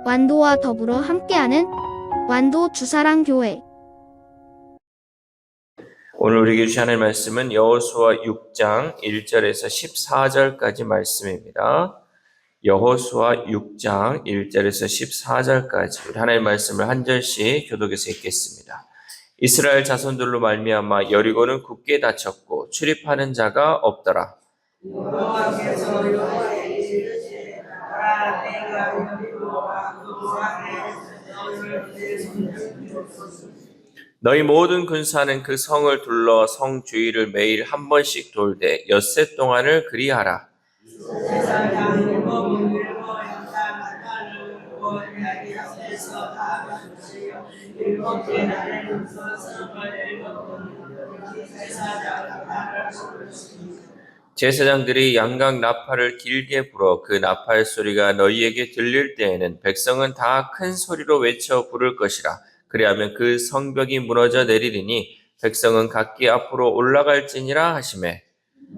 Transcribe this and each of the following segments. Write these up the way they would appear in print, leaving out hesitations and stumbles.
완도와 더불어 함께하는 완도 주사랑교회. 오늘 우리에게 주신 하나님의 말씀은 여호수아 6장 1절에서 14절까지 말씀입니다. 여호수아 6장 1절에서 14절까지 우리 하나님의 말씀을 한 절씩 교독해서 읽겠습니다. 이스라엘 자손들로 말미암아 여리고는 굳게 닫혔고 출입하는 자가 없더라. 여호와께서 여호와에게 이르시되 가라 내가 여리고와 그 왕의 너희를 내 손에 주었으니 너희 모든 군사는 그 성을 둘러 성 주위를 매일 한 번씩 돌되 엿새 동안을 그리하라. 세상 일곱은 일곱 연단 하나를 원하게 앞에서 다 맞추시어 일곱째 날에는 그 성을 일곱 번 제사장 나팔을 부르시니 제사장들이 양각 나팔을 길게 불어 그 나팔 소리가 너희에게 들릴 때에는 백성은 다 큰 소리로 외쳐 부를 것이라. 그리하면 그 성벽이 무너져 내리리니 백성은 각기 앞으로 올라갈지니라 하시매.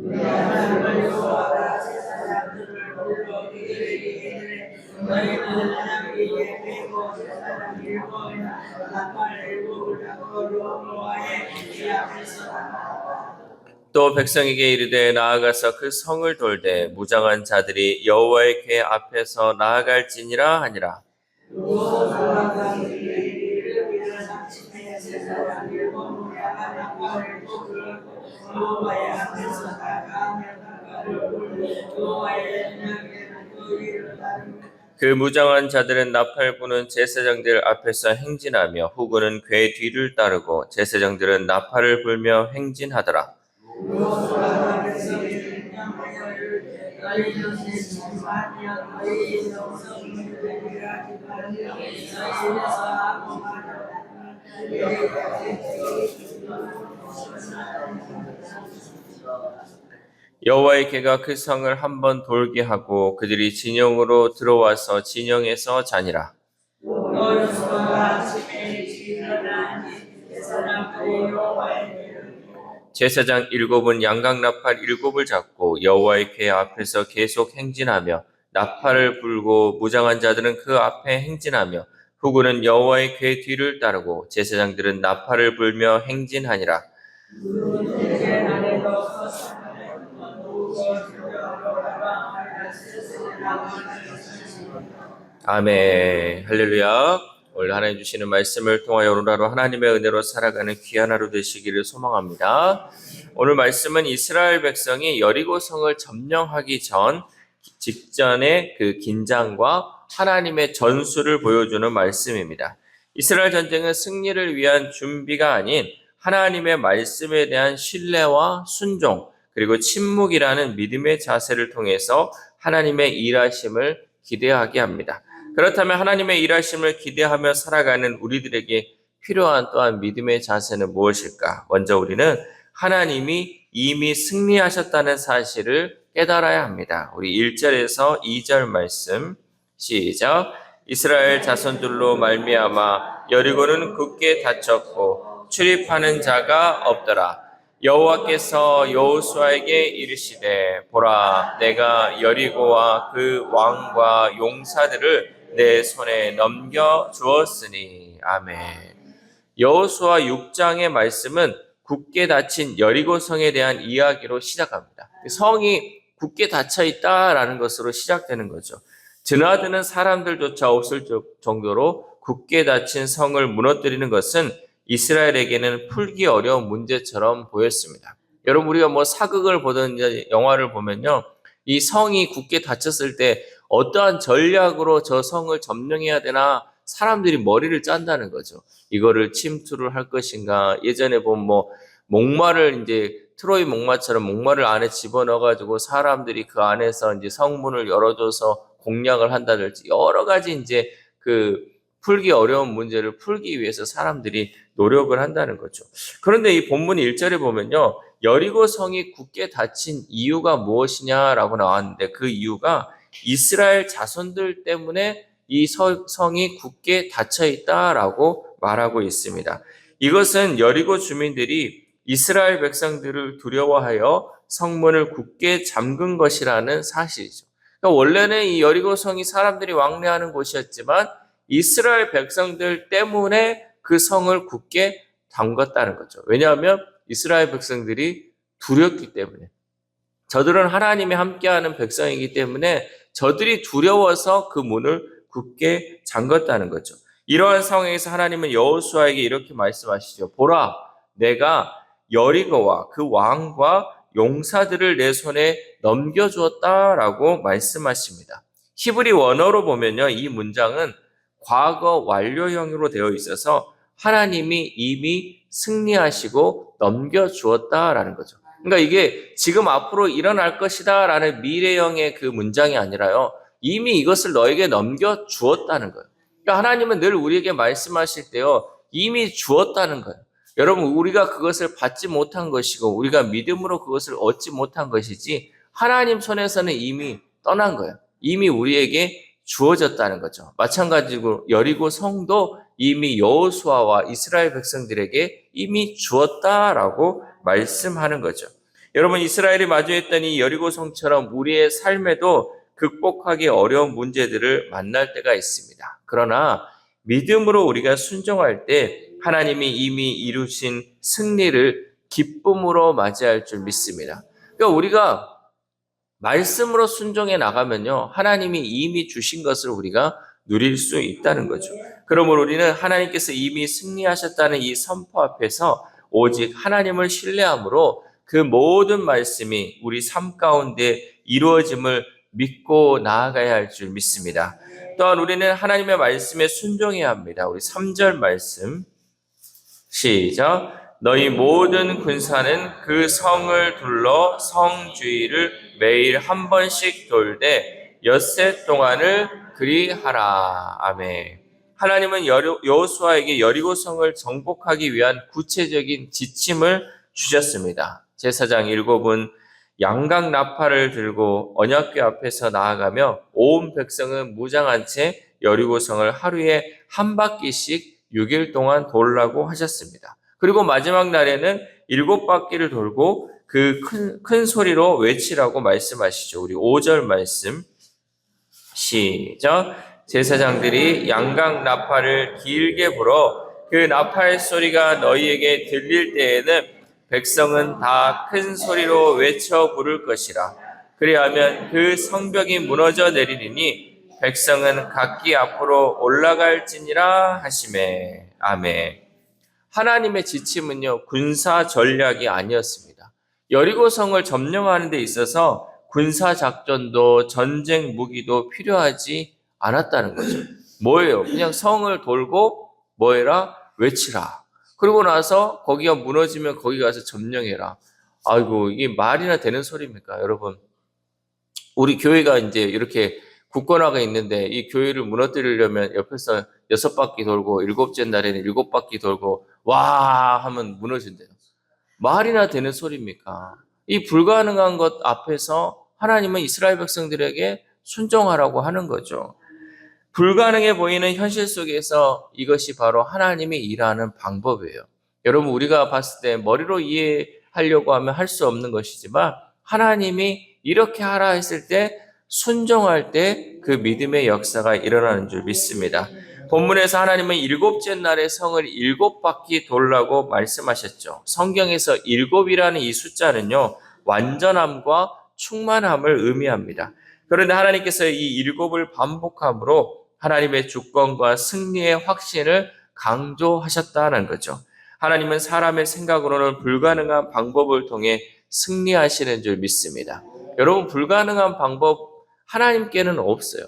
내 하나님을 여호와가 제사장들을 불러 그들에게 이르되 너희는 하나님께 예배고 제사장 일곱이나 나팔 일곱을 잡고 여호와의 이 앞에서 나가라. 또 백성에게 이르되 나아가서 그 성을 돌되 무장한 자들이 여호와의 궤 앞에서 나아갈지니라 하니라. 여호수아가 그들에게 이르기를 아침에 제사장 일곱을 야간 나팔을 불고 여호와의 앞에서 나가며 나팔을 불고 여호와의 언약궤는 그 위를 따르며 그 무장한 자들은 나팔 부는 제사장들 앞에서 행진하며 후군은 궤 뒤를 따르고 제사장들은 나팔을 불며 행진하더라. 여호수아가 백성에게 명하여 이르되 너희는 내지 말며 너희 영성을 일하지 말며 너희 입에서 하고 말하라. 여호와의 궤가 그 성을 한번 돌게 하고 그들이 진영으로 들어와서 진영에서 자니라. 여호수아가 아침에 일어나니 제사장들이 여호와의 궤를 제사장 일곱은 양각 나팔 일곱을 잡고 여호와의 궤 앞에서 계속 행진하며 나팔을 불고 무장한 자들은 그 앞에 행진하며 후군은 여호와의 궤 뒤를 따르고 제사장들은 나팔을 불며 행진하니라. 그들의 날에도 거룩하게 누고 주려고 아멘. 할렐루야. 오늘 하나님 주시는 말씀을 통하여 오늘 하루 하나님의 은혜로 살아가는 귀한 하루 되시기를 소망합니다. 오늘 말씀은 이스라엘 백성이 여리고 성을 점령하기 직전의 그 긴장과 하나님의 전술을 보여주는 말씀입니다. 이스라엘 전쟁은 승리를 위한 준비가 아닌 하나님의 말씀에 대한 신뢰와 순종 그리고 침묵이라는 믿음의 자세를 통해서 하나님의 일하심을 기대하게 합니다. 그렇다면 하나님의 일하심을 기대하며 살아가는 우리들에게 필요한 또한 믿음의 자세는 무엇일까? 먼저 우리는 하나님이 이미 승리하셨다는 사실을 깨달아야 합니다. 우리 1절에서 2절 말씀 시작. 이스라엘 자손들로 말미암아 여리고는 굳게 닫혔고 출입하는 자가 없더라. 여호와께서 여호수아에게 이르시되 보라 내가 여리고와 그 왕과 용사들을 내 손에 넘겨 주었으니. 아멘. 여호수아 6장의 말씀은 굳게 닫힌 여리고 성에 대한 이야기로 시작합니다. 성이 굳게 닫혀 있다라는 것으로 시작되는 거죠. 드나드는 사람들조차 없을 정도로 굳게 닫힌 성을 무너뜨리는 것은 이스라엘에게는 풀기 어려운 문제처럼 보였습니다. 여러분 우리가 사극을 보든 영화를 보면요. 이 성이 굳게 닫혔을 때 어떠한 전략으로 저 성을 점령해야 되나 사람들이 머리를 짠다는 거죠. 이거를 침투를 할 것인가. 예전에 보면 목마를 트로이 목마처럼 목마를 안에 집어넣어가지고 사람들이 그 안에서 성문을 열어줘서 공략을 한다든지 여러 가지 그 풀기 어려운 문제를 풀기 위해서 사람들이 노력을 한다는 거죠. 그런데 이 본문 1절에 보면요. 여리고 성이 굳게 닫힌 이유가 무엇이냐라고 나왔는데 그 이유가 이스라엘 자손들 때문에 이 성이 굳게 닫혀 있다라고 말하고 있습니다. 이것은 여리고 주민들이 이스라엘 백성들을 두려워하여 성문을 굳게 잠근 것이라는 사실이죠. 그러니까 원래는 이 여리고 성이 사람들이 왕래하는 곳이었지만 이스라엘 백성들 때문에 그 성을 굳게 담갔다는 거죠. 왜냐하면 이스라엘 백성들이 두렵기 때문에. 저들은 하나님이 함께하는 백성이기 때문에 저들이 두려워서 그 문을 굳게 잠갔다는 거죠. 이러한 상황에서 하나님은 여호수아에게 이렇게 말씀하시죠. 보라, 내가 여리고와 그 왕과 용사들을 내 손에 넘겨주었다라고 말씀하십니다. 히브리 원어로 보면요, 이 문장은 과거 완료형으로 되어 있어서 하나님이 이미 승리하시고 넘겨주었다라는 거죠. 그러니까 이게 지금 앞으로 일어날 것이다 라는 미래형의 그 문장이 아니라요, 이미 이것을 너에게 넘겨주었다는 거예요. 그러니까 하나님은 늘 우리에게 말씀하실 때요, 이미 주었다는 거예요. 여러분, 우리가 그것을 받지 못한 것이고 우리가 믿음으로 그것을 얻지 못한 것이지 하나님 손에서는 이미 떠난 거예요. 이미 우리에게 주어졌다는 거죠. 마찬가지로 여리고 성도 이미 여호수아와 이스라엘 백성들에게 이미 주었다라고 말씀하는 거죠. 여러분, 이스라엘이 마주했던 이 여리고 성처럼 우리의 삶에도 극복하기 어려운 문제들을 만날 때가 있습니다. 그러나 믿음으로 우리가 순종할 때 하나님이 이미 이루신 승리를 기쁨으로 맞이할 줄 믿습니다. 그러니까 우리가 말씀으로 순종해 나가면요, 하나님이 이미 주신 것을 우리가 누릴 수 있다는 거죠. 그러므로 우리는 하나님께서 이미 승리하셨다는 이 선포 앞에서 오직 하나님을 신뢰함으로 그 모든 말씀이 우리 삶 가운데 이루어짐을 믿고 나아가야 할 줄 믿습니다. 또한 우리는 하나님의 말씀에 순종해야 합니다. 우리 3절 말씀 시작. 너희 모든 군사는 그 성을 둘러 성 주위를 매일 한 번씩 돌되 엿새 동안을 그리하라. 아멘. 하나님은 여호수아에게 여리고 성을 정복하기 위한 구체적인 지침을 주셨습니다. 제사장 7은 양각 나팔을 들고 언약궤 앞에서 나아가며 온 백성은 무장한 채 여리고 성을 하루에 한 바퀴씩 6일 동안 돌라고 하셨습니다. 그리고 마지막 날에는 7바퀴를 돌고 그 큰 소리로 외치라고 말씀하시죠. 우리 5절 말씀 시작. 제사장들이 양각 나팔을 길게 불어 그 나팔 소리가 너희에게 들릴 때에는 백성은 다 큰 소리로 외쳐 부를 것이라. 그리하면 그 성벽이 무너져 내리니 백성은 각기 앞으로 올라갈지니라 하시매. 아멘. 하나님의 지침은요, 군사 전략이 아니었습니다. 여리고 성을 점령하는 데 있어서 군사 작전도 전쟁 무기도 필요하지 않았다는 거죠. 뭐예요? 그냥 성을 돌고 뭐해라? 외치라. 그러고 나서 거기가 무너지면 거기 가서 점령해라. 아이고, 이게 말이나 되는 소리입니까, 여러분? 우리 교회가 이제 이렇게 굳건하게 있는데 이 교회를 무너뜨리려면 옆에서 6바퀴 돌고 7째 날에는 7바퀴 돌고 와 하면 무너진대요. 말이나 되는 소리입니까? 이 불가능한 것 앞에서 하나님은 이스라엘 백성들에게 순종하라고 하는 거죠. 불가능해 보이는 현실 속에서 이것이 바로 하나님이 일하는 방법이에요. 여러분, 우리가 봤을 때 머리로 이해하려고 하면 할 수 없는 것이지만 하나님이 이렇게 하라 했을 때 순종할 때 그 믿음의 역사가 일어나는 줄 믿습니다. 본문에서 하나님은 7째 날에 성을 7바퀴 돌라고 말씀하셨죠. 성경에서 7이라는 이 숫자는요, 완전함과 충만함을 의미합니다. 그런데 하나님께서 이 7을 반복함으로 하나님의 주권과 승리의 확신을 강조하셨다는 거죠. 하나님은 사람의 생각으로는 불가능한 방법을 통해 승리하시는 줄 믿습니다. 여러분, 불가능한 방법 하나님께는 없어요.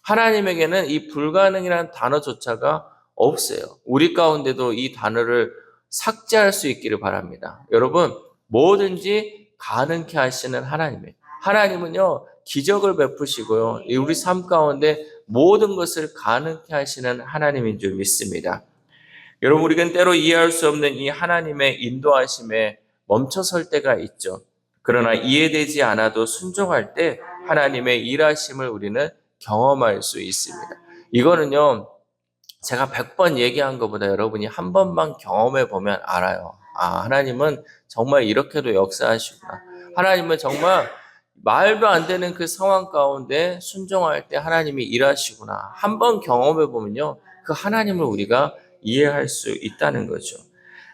하나님에게는 이 불가능이라는 단어조차가 없어요. 우리 가운데도 이 단어를 삭제할 수 있기를 바랍니다. 여러분, 뭐든지 가능케 하시는 하나님이에요. 하나님은요, 기적을 베푸시고요, 우리 삶 가운데 모든 것을 가능케 하시는 하나님인 줄 믿습니다. 여러분, 우리는 때로 이해할 수 없는 이 하나님의 인도하심에 멈춰설 때가 있죠. 그러나 이해되지 않아도 순종할 때 하나님의 일하심을 우리는 경험할 수 있습니다. 이거는요, 제가 100번 얘기한 것보다 여러분이 한 번만 경험해 보면 알아요. 아, 하나님은 정말 이렇게도 역사하시구나. 하나님은 정말 말도 안 되는 그 상황 가운데 순종할 때 하나님이 일하시구나. 한 번 경험해 보면요, 그 하나님을 우리가 이해할 수 있다는 거죠.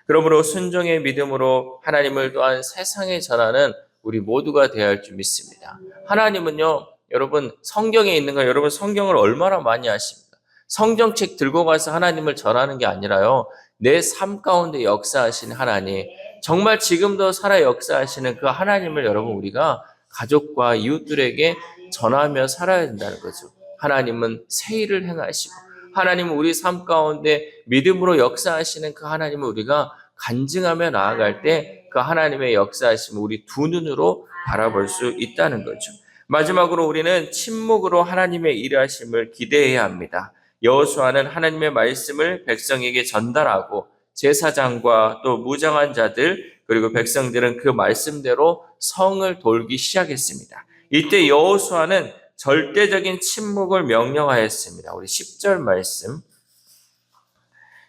그러므로 순종의 믿음으로 하나님을 또한 세상에 전하는 우리 모두가 되어야 할 줄 믿습니다. 하나님은요, 여러분 성경에 있는 거 여러분 성경을 얼마나 많이 아십니까? 성경책 들고 가서 하나님을 전하는 게 아니라요, 내 삶 가운데 역사하신 하나님, 정말 지금도 살아 역사하시는 그 하나님을 여러분 우리가 가족과 이웃들에게 전하며 살아야 된다는 거죠. 하나님은 새 일을 행하시고 하나님은 우리 삶 가운데 믿음으로 역사하시는 그 하나님을 우리가 간증하며 나아갈 때 그 하나님의 역사하심을 우리 두 눈으로 바라볼 수 있다는 거죠. 마지막으로 우리는 침묵으로 하나님의 일하심을 기대해야 합니다. 여호수아는 하나님의 말씀을 백성에게 전달하고 제사장과 또 무장한 자들 그리고 백성들은 그 말씀대로 성을 돌기 시작했습니다. 이때 여호수아는 절대적인 침묵을 명령하였습니다. 우리 10절 말씀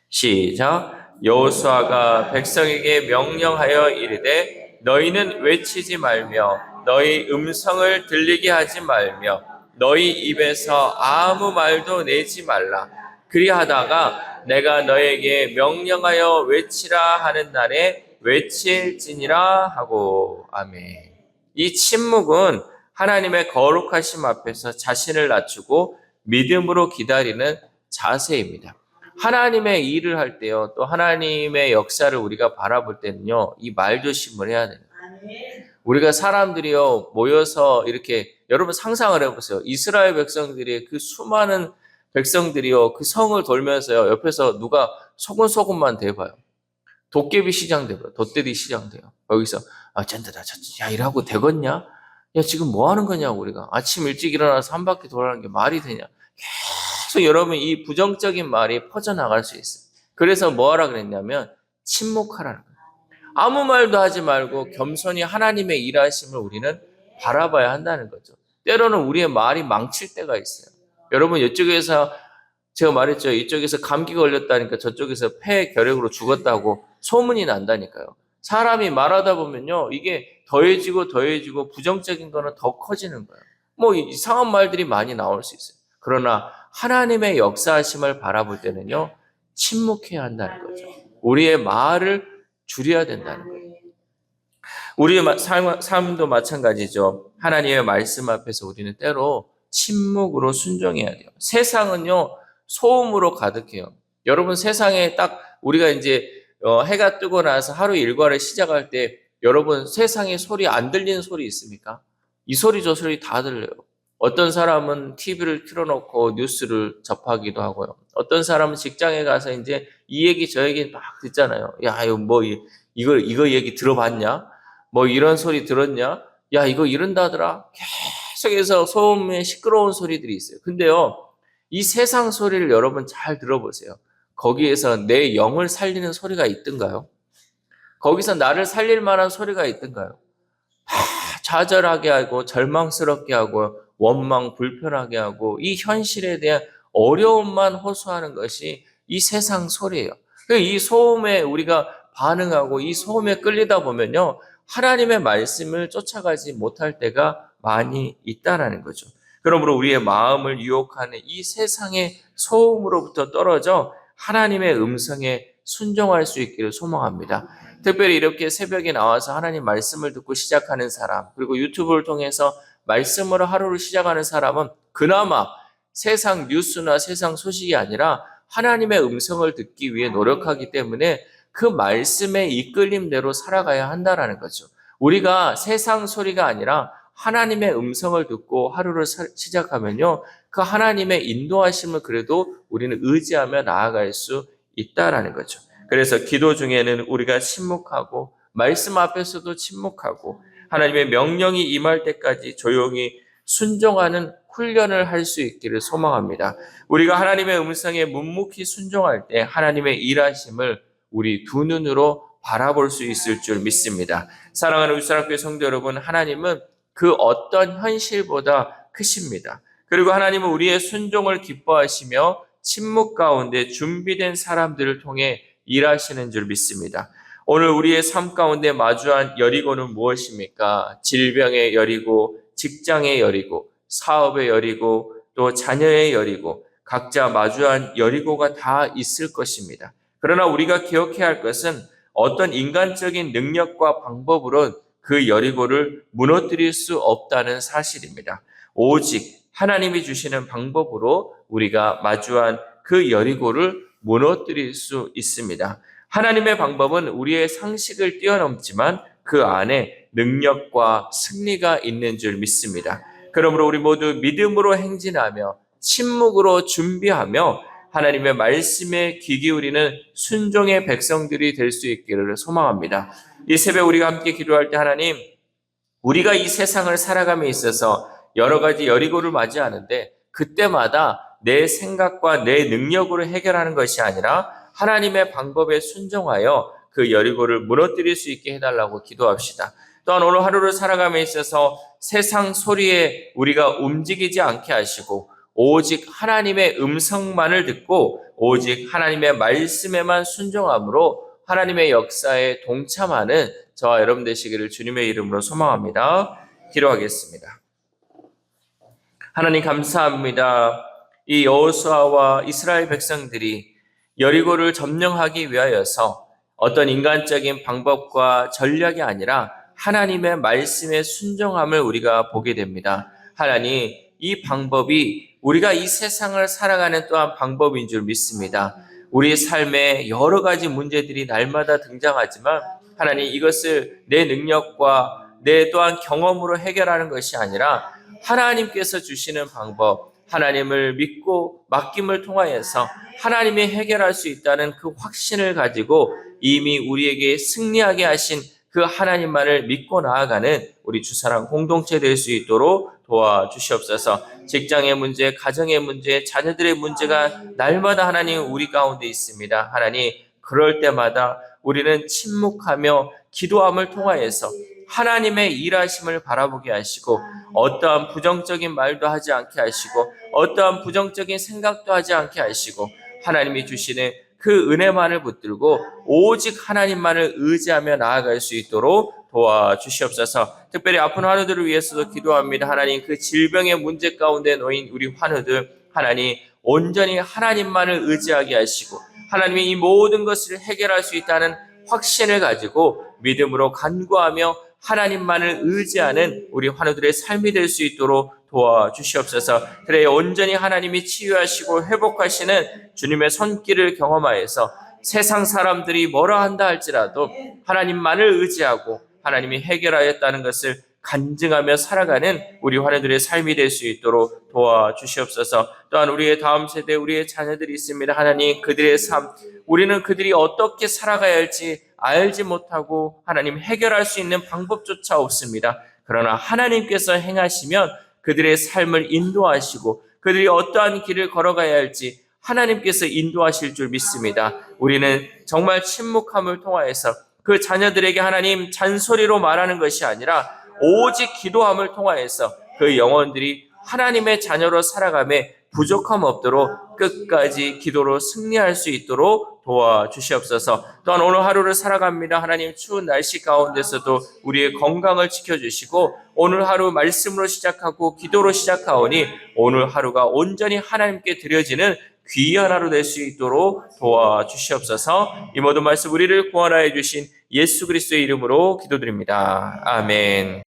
시작. 여호수아가 백성에게 명령하여 이르되 너희는 외치지 말며 너희 음성을 들리게 하지 말며 너희 입에서 아무 말도 내지 말라. 그리하다가 내가 너에게 명령하여 외치라 하는 날에 외칠지니라 하고. 아멘. 이 침묵은 하나님의 거룩하심 앞에서 자신을 낮추고 믿음으로 기다리는 자세입니다. 하나님의 일을 할 때요, 또 하나님의 역사를 우리가 바라볼 때는요, 이 말조심을 해야 돼요. 우리가 사람들이요, 모여서 이렇게, 여러분 상상을 해보세요. 이스라엘 백성들이 그 수많은 백성들이요, 그 성을 돌면서요, 옆에서 누가 소근소근만 대봐요. 도깨비 시장 대봐요. 돛대리 시장 돼요. 여기서, 짠다다, 야, 이러고 되겠냐? 야, 지금 뭐 하는 거냐고, 우리가. 아침 일찍 일어나서 한 바퀴 돌아가는 게 말이 되냐? 계속 여러분 이 부정적인 말이 퍼져나갈 수 있어요. 그래서 뭐 하라 그랬냐면 침묵하라는 거예요. 아무 말도 하지 말고 겸손히 하나님의 일하심을 우리는 바라봐야 한다는 거죠. 때로는 우리의 말이 망칠 때가 있어요. 여러분 이쪽에서 제가 말했죠. 이쪽에서 감기 걸렸다니까 저쪽에서 폐결핵으로 죽었다고 소문이 난다니까요. 사람이 말하다 보면요, 이게 더해지고 부정적인 거는 더 커지는 거예요. 뭐 이상한 말들이 많이 나올 수 있어요. 그러나 하나님의 역사하심을 바라볼 때는요, 침묵해야 한다는 거죠. 우리의 말을 줄여야 된다는 거예요. 우리의 삶도 마찬가지죠. 하나님의 말씀 앞에서 우리는 때로 침묵으로 순종해야 돼요. 세상은요, 소음으로 가득해요. 여러분 세상에 딱 우리가 이제 해가 뜨고 나서 하루 일과를 시작할 때 여러분 세상에 소리 안 들리는 소리 있습니까? 이 소리 저 소리 다 들려요. 어떤 사람은 TV를 틀어놓고 뉴스를 접하기도 하고요. 어떤 사람은 직장에 가서 이제 이 얘기 저 얘기 막 듣잖아요. 야, 이거 뭐 이거 얘기 들어봤냐? 뭐 이런 소리 들었냐? 야, 이거 이런다더라. 계속해서 소음에 시끄러운 소리들이 있어요. 근데요, 이 세상 소리를 여러분 잘 들어보세요. 거기에서 내 영을 살리는 소리가 있던가요? 거기서 나를 살릴 만한 소리가 있던가요? 좌절하게 하고 절망스럽게 하고 원망 불편하게 하고 이 현실에 대한 어려움만 호소하는 것이 이 세상 소리예요. 이 소음에 우리가 반응하고 이 소음에 끌리다 보면요, 하나님의 말씀을 쫓아가지 못할 때가 많이 있다라는 거죠. 그러므로 우리의 마음을 유혹하는 이 세상의 소음으로부터 떨어져 하나님의 음성에 순종할 수 있기를 소망합니다. 특별히 이렇게 새벽에 나와서 하나님 말씀을 듣고 시작하는 사람, 그리고 유튜브를 통해서 말씀으로 하루를 시작하는 사람은 그나마 세상 뉴스나 세상 소식이 아니라 하나님의 음성을 듣기 위해 노력하기 때문에 그 말씀의 이끌림대로 살아가야 한다라는 거죠. 우리가 세상 소리가 아니라 하나님의 음성을 듣고 하루를 시작하면요, 그 하나님의 인도하심을 그래도 우리는 의지하며 나아갈 수 있다라는 거죠. 그래서 기도 중에는 우리가 침묵하고 말씀 앞에서도 침묵하고 하나님의 명령이 임할 때까지 조용히 순종하는 훈련을 할 수 있기를 소망합니다. 우리가 하나님의 음성에 묵묵히 순종할 때 하나님의 일하심을 우리 두 눈으로 바라볼 수 있을 줄 믿습니다. 사랑하는 울산학교의 성도 여러분, 하나님은 그 어떤 현실보다 크십니다. 그리고 하나님은 우리의 순종을 기뻐하시며 침묵 가운데 준비된 사람들을 통해 일하시는 줄 믿습니다. 오늘 우리의 삶 가운데 마주한 여리고는 무엇입니까? 질병의 여리고, 직장의 여리고, 사업의 여리고, 또 자녀의 여리고, 각자 마주한 여리고가 다 있을 것입니다. 그러나 우리가 기억해야 할 것은 어떤 인간적인 능력과 방법으로 그 여리고를 무너뜨릴 수 없다는 사실입니다. 오직 하나님이 주시는 방법으로 우리가 마주한 그 여리고를 무너뜨릴 수 있습니다. 하나님의 방법은 우리의 상식을 뛰어넘지만 그 안에 능력과 승리가 있는 줄 믿습니다. 그러므로 우리 모두 믿음으로 행진하며 침묵으로 준비하며 하나님의 말씀에 귀 기울이는 순종의 백성들이 될 수 있기를 소망합니다. 이 새벽 우리가 함께 기도할 때 하나님, 우리가 이 세상을 살아감에 있어서 여러 가지 여리고를 맞이하는데 그때마다 내 생각과 내 능력으로 해결하는 것이 아니라 하나님의 방법에 순종하여 그 여리고를 무너뜨릴 수 있게 해달라고 기도합시다. 또한 오늘 하루를 살아감에 있어서 세상 소리에 우리가 움직이지 않게 하시고 오직 하나님의 음성만을 듣고 오직 하나님의 말씀에만 순종함으로 하나님의 역사에 동참하는 저와 여러분 되시기를 주님의 이름으로 소망합니다. 기도하겠습니다. 하나님 감사합니다. 이 여호수아와 이스라엘 백성들이 여리고를 점령하기 위하여서 어떤 인간적인 방법과 전략이 아니라 하나님의 말씀에 순종함을 우리가 보게 됩니다. 하나님, 이 방법이 우리가 이 세상을 살아가는 또한 방법인 줄 믿습니다. 우리 삶에 여러 가지 문제들이 날마다 등장하지만 하나님, 이것을 내 능력과 내 또한 경험으로 해결하는 것이 아니라 하나님께서 주시는 방법, 하나님을 믿고 맡김을 통하여서 하나님이 해결할 수 있다는 그 확신을 가지고 이미 우리에게 승리하게 하신 그 하나님만을 믿고 나아가는 우리 주사랑 공동체 될 수 있도록 도와주시옵소서. 직장의 문제, 가정의 문제, 자녀들의 문제가 날마다 하나님 우리 가운데 있습니다. 하나님, 그럴 때마다 우리는 침묵하며 기도함을 통하여서 하나님의 일하심을 바라보게 하시고 어떠한 부정적인 말도 하지 않게 하시고 어떠한 부정적인 생각도 하지 않게 하시고 하나님이 주시는 그 은혜만을 붙들고 오직 하나님만을 의지하며 나아갈 수 있도록 도와주시옵소서. 특별히 아픈 환우들을 위해서도 기도합니다. 하나님, 그 질병의 문제 가운데 놓인 우리 환우들 하나님 온전히 하나님만을 의지하게 하시고 하나님이 이 모든 것을 해결할 수 있다는 확신을 가지고 믿음으로 간구하며 하나님만을 의지하는 우리 환우들의 삶이 될 수 있도록 도와주시옵소서. 그래 온전히 하나님이 치유하시고 회복하시는 주님의 손길을 경험하여서 세상 사람들이 뭐라 한다 할지라도 하나님만을 의지하고 하나님이 해결하였다는 것을 간증하며 살아가는 우리 환우들의 삶이 될 수 있도록 도와주시옵소서. 또한 우리의 다음 세대, 우리의 자녀들이 있습니다. 하나님, 그들의 삶, 우리는 그들이 어떻게 살아가야 할지 알지 못하고 하나님 해결할 수 있는 방법조차 없습니다. 그러나 하나님께서 행하시면 그들의 삶을 인도하시고 그들이 어떠한 길을 걸어가야 할지 하나님께서 인도하실 줄 믿습니다. 우리는 정말 침묵함을 통하여서 그 자녀들에게 하나님 잔소리로 말하는 것이 아니라 오직 기도함을 통하여서 그 영혼들이 하나님의 자녀로 살아가며 부족함 없도록 끝까지 기도로 승리할 수 있도록 도와주시옵소서. 또한 오늘 하루를 살아갑니다. 하나님 추운 날씨 가운데서도 우리의 건강을 지켜주시고 오늘 하루 말씀으로 시작하고 기도로 시작하오니 오늘 하루가 온전히 하나님께 드려지는 귀한 하루 될 수 있도록 도와주시옵소서. 이 모든 말씀 우리를 구원하여 주신 예수 그리스도의 이름으로 기도드립니다. 아멘.